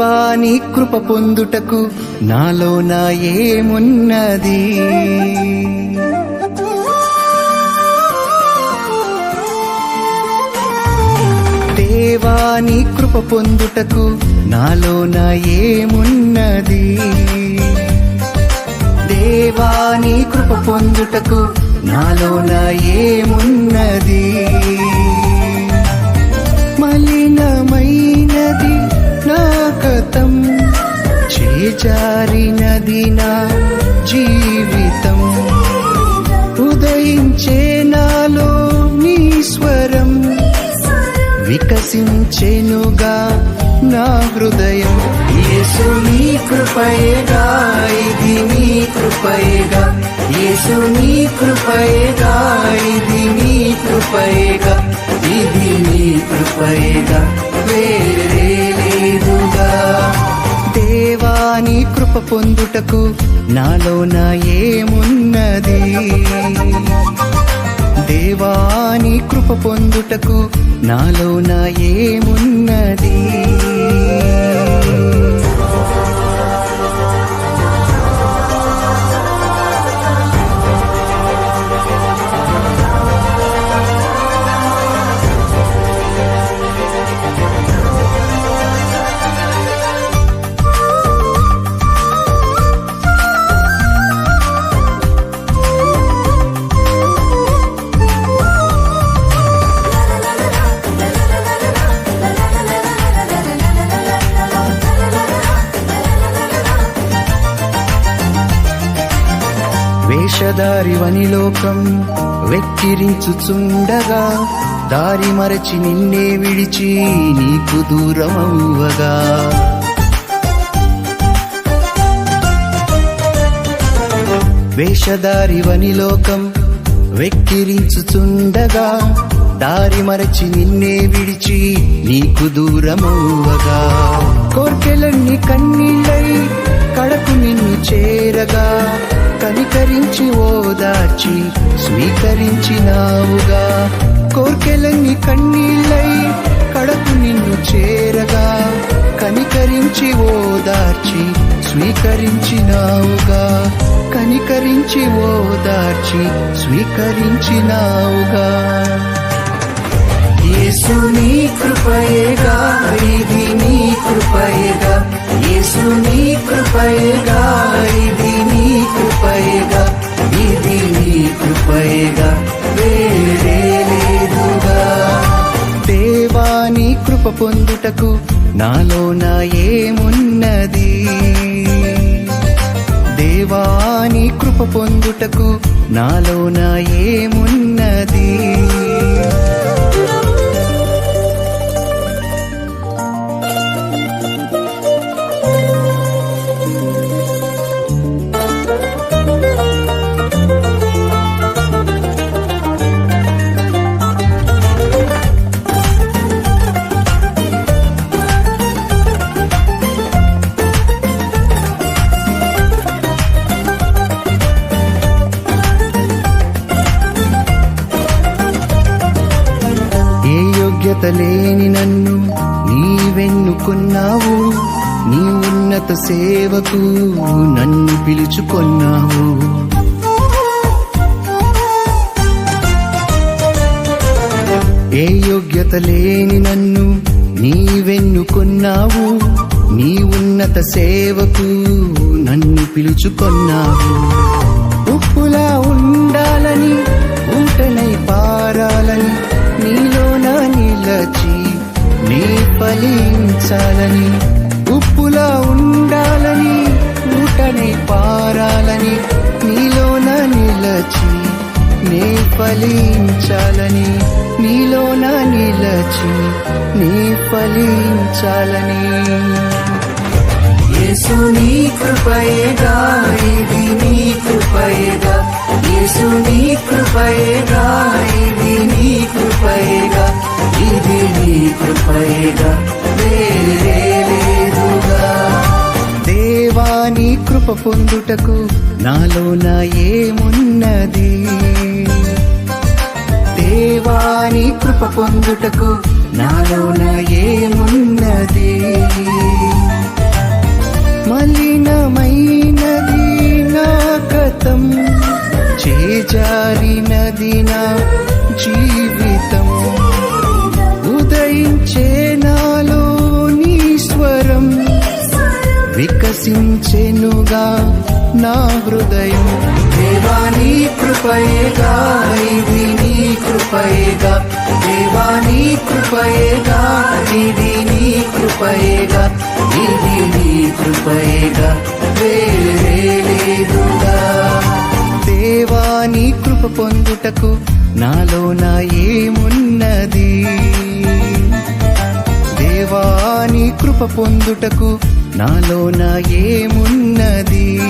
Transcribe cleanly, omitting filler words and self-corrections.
దేవాని కృప పొందుటకు నాలోన ఏమున్నది? దేవాని కృప పొందుటకు నాలోన ఏమున్నది? దేవాని కృప పొందుటకు నాలోన ఏమున్నది? మలినమైనది నా గతం, చేజారినది నా జీవితం. ఉదయించే నాలో నీ స్వరం, వికసించెనుగా నా హృదయం. యేసు నీ కృపయేగా, ఇది నీ కృపయేగా. యేసు నీ కృపయేగా, ఇది నీ కృపయేగా. ఇది నీ కృపయేగా, వేరే లేదుగా. దేవాని కృప పొందుటకు నాలోన ఏమున్నది? దేవాని కృప పొందుటకు నాలోన ఏమున్నది? వేషధారివని లోకం వెక్కిరించుచుండగా, దారి మరచి నిన్నే విడిచి నీకు దూరమవ్వగా. వేషధారివని లోకం వెక్కిరించుచుండగా, దారి మరచి నిన్నే విడిచి నీకు దూరమవ్వగా. కోర్కెలన్నీ కన్నీళ్ళై కడకు నిన్ను చేరగా, కనికరించి ఓదార్చి స్వీకరించినావుగా. కోర్కెలన్నీ కన్నీళ్ళై కడకు నిన్ను చేరగా, కనికరించి ఓదార్చి స్వీకరించినావుగా. కనికరించి ఓదార్చి స్వీకరించినావుగా. యేసు నీ కృపయేగా, ఇది నీ కృపయేగా. యేసు నీ కృపయేగా, ఇది నీ కృపయేగా. ఇది నీ కృపయేగా, వేరే లేదుగా. దేవాని కృప పొందుటకు నాలోన ఏమున్నది? దేవాని కృప పొందుటకు నాలోన ఏమున్నది? యోగ్యత లేని నన్ను నీవెన్నుకున్నావు, నీ ఉన్నత సేవకు నన్ను పిలుచుకొన్నావు. ఏ యోగ్యత లేని నన్ను నీవెన్నుకున్నావు, నీ ఉన్నత సేవకు నన్ను పిలుచుకొన్నావు. ఉప్పులా ఉండాలని, ఊటనై పారాలని, నీలోన నిలచి నీ ఫలించాలని. ఉప్పులా ఉండాలని, ఊటనై పారాలని, నీలోన నిలచి నీ ఫలించాలని. నీలోన నిలచి నీ ఫలించాలని. యేసు నీ కృపయేగా, ఇది నీ కృపయేగా. యేసు నీ కృపయేగా, ఇది నీ కృపయేగా. ఇది నీ కృపయేగా, వేరే లేదుగా. దేవాని కృప పొందుటకు నాలోన ఏమున్నది? దేవాని కృప పొందుటకు నాలోన ఏమున్నది? మలినమైనది నా గతం, చేజారినది నా జీవితం. ఉదయించే నాలో నీ స్వరం, వికసించెనుగా నా హృదయం. దేవా నీ కృపయేగా, ఇది నీ కృపయేగా. దేవా నీ కృపయేగా, ఇది నీ కృపయేగా. ఇది నీ కృపయేగా, వేరే లేదుగా. దేవా నీ కృప పొందుటకు నాలోన ఏమున్నది? దేవా నీ కృప పొందుటకు నాలోన ఏమున్నది?